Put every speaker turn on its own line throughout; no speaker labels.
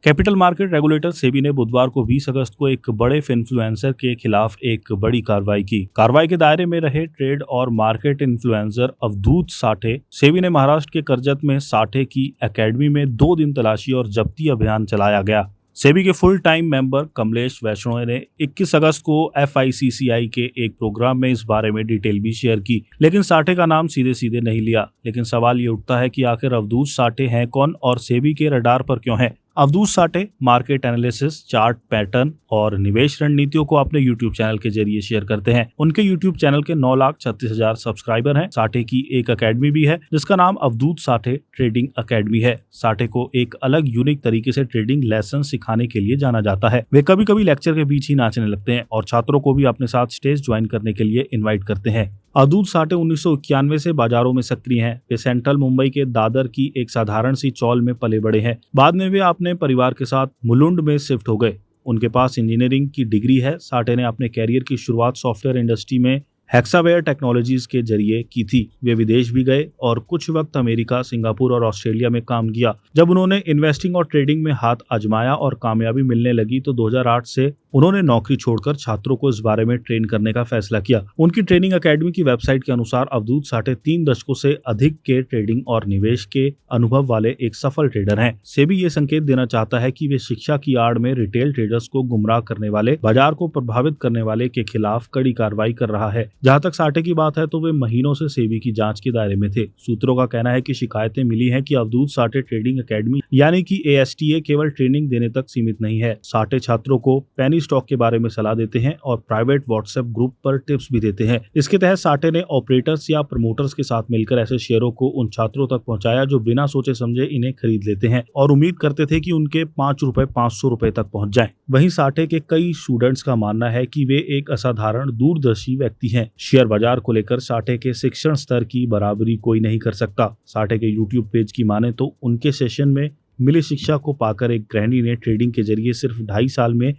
Capital market regulator SEBI ने बुधवार को 20 अगस्त को एक बड़े इन्फ्लुएंसर के खिलाफ एक बड़ी कार्रवाई की। कार्रवाई के दायरे में रहे ट्रेड और मार्केट इन्फ्लुएंसर अवधूत साठे। सेबी ने महाराष्ट्र के कर्जत में साठे की एकेडमी में 2 दिन तलाशी और जब्ती अभियान चलाया गया। सेबी के फुल टाइम मेंबर कमलेश वैष्णव ने 21 अगस्त को FICCI के एक प्रोग्राम में इस बारे में डिटेल भी शेयर की, लेकिन साठे का नाम सीधे सीधे नहीं लिया। लेकिन सवाल ये उठता है कि आखिर अवधूत साठे हैं कौन और सेबी के रडार पर क्यों हैं? Avdhoot Sathe market analysis, chart pattern और निवेश रणनीतियों को अपने YouTube चैनल के जरिए शेयर करते हैं। उनके YouTube चैनल के 9,36,000 सब्सक्राइबर हैं। साठे की एक अकेडमी भी है जिसका नाम अवधूत साठे ट्रेडिंग अकेडमी है। साठे को एक अलग यूनिक तरीके से ट्रेडिंग लेसन सिखाने के लिए जाना जाता है। वे कभी कभी लेक्चर के बीच ही नाचने लगते हैं और छात्रों को भी अपने साथ स्टेज ज्वाइन करने के लिए इन्वाइट करते हैं। अवधूत साठे 1991 से बाजारों में सक्रिय हैं। वे सेंट्रल मुंबई के दादर की एक साधारण सी चौल में पले बड़े हैं। बाद में वे अपने परिवार के साथ मुलुंड में शिफ्ट हो गए। उनके पास इंजीनियरिंग की डिग्री है। साठे ने अपने कैरियर की शुरुआत सॉफ्टवेयर इंडस्ट्री में हेक्सावेयर टेक्नोलॉजीज के जरिए की थी। वे विदेश भी गए और कुछ वक्त अमेरिका, सिंगापुर और ऑस्ट्रेलिया में काम किया। जब उन्होंने इन्वेस्टिंग और ट्रेडिंग में हाथ आजमाया और कामयाबी मिलने लगी तो 2008 से उन्होंने नौकरी छोड़कर छात्रों को इस बारे में ट्रेन करने का फैसला किया। उनकी ट्रेनिंग अकेडमी की वेबसाइट के अनुसार अवधूत साठे 3 दशकों से अधिक के ट्रेडिंग और निवेश के अनुभव वाले एक सफल ट्रेडर हैं। सेबी ये संकेत देना चाहता है कि वे शिक्षा की आड़ में रिटेल ट्रेडर्स को गुमराह करने वाले, बाजार को प्रभावित करने वाले के खिलाफ कड़ी कार्रवाई कर रहा है। जहां तक साठे की बात है तो वे महीनों से सेबी की जांच के दायरे में थे। सूत्रों का कहना है कि शिकायतें मिली हैं कि अवधूत साठे ट्रेडिंग अकेडमी यानी कि ASTA केवल ट्रेनिंग देने तक सीमित नहीं है। साठे छात्रों को पेनी स्टॉक के बारे में सलाह देते हैं और प्राइवेट व्हाट्सएप ग्रुप पर टिप्स भी देते हैं। इसके तहत साठे ने ऑपरेटर्स या प्रमोटर्स के साथ मिलकर ऐसे शेयरों को उन छात्रों तक पहुंचाया जो बिना सोचे समझे इन्हें खरीद लेते हैं और उम्मीद करते थे कि उनके ₹5 ₹500 तक पहुंच जाएं। वहीं साठे के कई स्टूडेंट्स का मानना है कि वे एक असाधारण दूरदर्शी व्यक्ति हैं। शेयर बाजार को लेकर साठे के शिक्षण स्तर की बराबरी कोई नहीं कर सकता। साठे के YouTube पेज की माने तो उनके सेशन में मिली शिक्षा को पाकर एक गृहिणी ने ट्रेडिंग के जरिए सिर्फ 2.5 साल में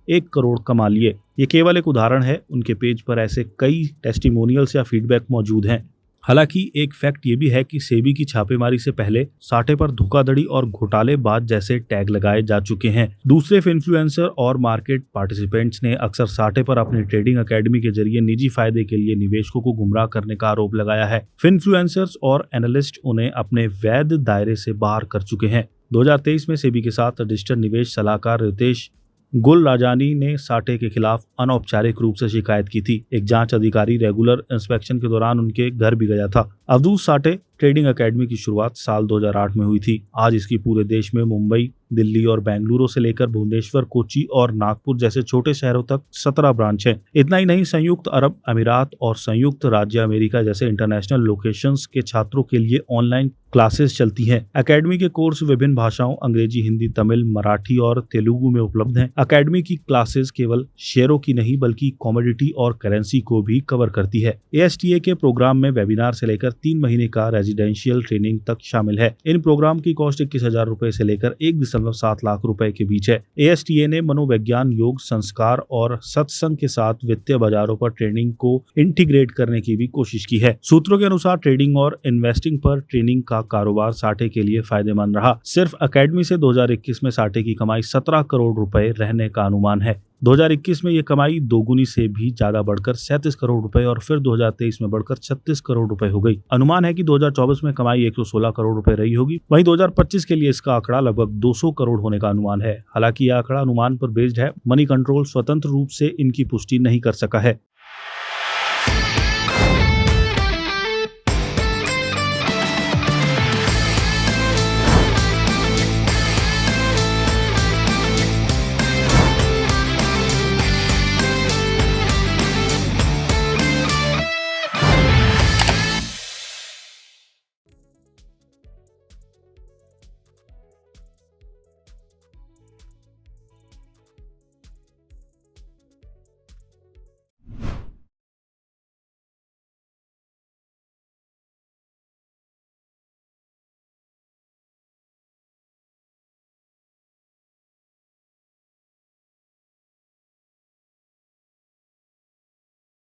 1 करोड़ कमा लिए। ये केवल एक उदाहरण है। उनके पेज पर ऐसे कई टेस्टिमोनियल्स या फीडबैक मौजूद हैं। हालांकि एक फैक्ट ये भी है कि सेबी की छापेमारी से पहले साठे पर धोखाधड़ी और घोटालेबाज जैसे टैग लगाए जा चुके हैं। दूसरे इन्फ्लुएंसर और मार्केट पार्टिसिपेंट्स ने अक्सर साठे पर अपनी ट्रेडिंग अकेडमी के जरिए निजी फायदे के लिए निवेशकों को गुमराह करने का आरोप लगाया है। इन्फ्लुएंसर्स और एनालिस्ट उन्हें अपने वैध दायरे से बाहर कर चुके हैं। 2023 में सेबी के साथ रजिस्टर्ड निवेश सलाहकार रितेश गुलराजानी ने साठे के खिलाफ अनौपचारिक रूप से शिकायत की थी। एक जांच अधिकारी रेगुलर इंस्पेक्शन के दौरान उनके घर भी गया था। अवधूत साठे ट्रेडिंग अकेडमी की शुरुआत साल 2008 में हुई थी। आज इसकी पूरे देश में मुंबई, दिल्ली और बेंगलुरु से लेकर भुवनेश्वर, कोची और नागपुर जैसे छोटे शहरों तक 17 ब्रांच हैं। इतना ही नहीं, संयुक्त अरब अमीरात और संयुक्त राज्य अमेरिका जैसे इंटरनेशनल लोकेशंस के छात्रों के लिए ऑनलाइन क्लासेस चलती हैं। एकेडमी के कोर्स विभिन्न भाषाओं अंग्रेजी, हिंदी, तमिल, मराठी और तेलुगु में उपलब्ध हैं। एकेडमी की क्लासेस केवल शेयरों की नहीं बल्कि कमोडिटी और करेंसी को भी कवर करती है। ASTA के प्रोग्राम में वेबिनार से लेकर 3 महीने का रेजिडेंशियल ट्रेनिंग तक शामिल है। इन प्रोग्राम की कॉस्ट 21,000 रुपए से लेकर 1.7 लाख रुपए के बीच है। ASTA ने मनोविज्ञान, योग, संस्कार और सत्संग के साथ वित्तीय बाजारों पर ट्रेनिंग को इंटीग्रेट करने की भी कोशिश की है। सूत्रों के अनुसार ट्रेडिंग और इन्वेस्टिंग पर ट्रेनिंग का कारोबार साठे के लिए फायदेमंद रहा। सिर्फ अकेडमी से 2021 में साठे की कमाई 17 करोड़ रुपए रहने का अनुमान है। 2021 में ये कमाई दोगुनी से भी ज्यादा बढ़कर 37 करोड़ रुपए और फिर 2023 में बढ़कर 36 करोड़ रुपए हो गई। अनुमान है कि 2024 में कमाई 116 करोड़ रुपए रही होगी। वहीं 2025 के लिए इसका आंकड़ा लगभग 200 करोड़ होने का अनुमान है। हालांकि यह आंकड़ा अनुमान पर बेस्ड है। मनी कंट्रोल स्वतंत्र रूप से इनकी पुष्टि नहीं कर सका है।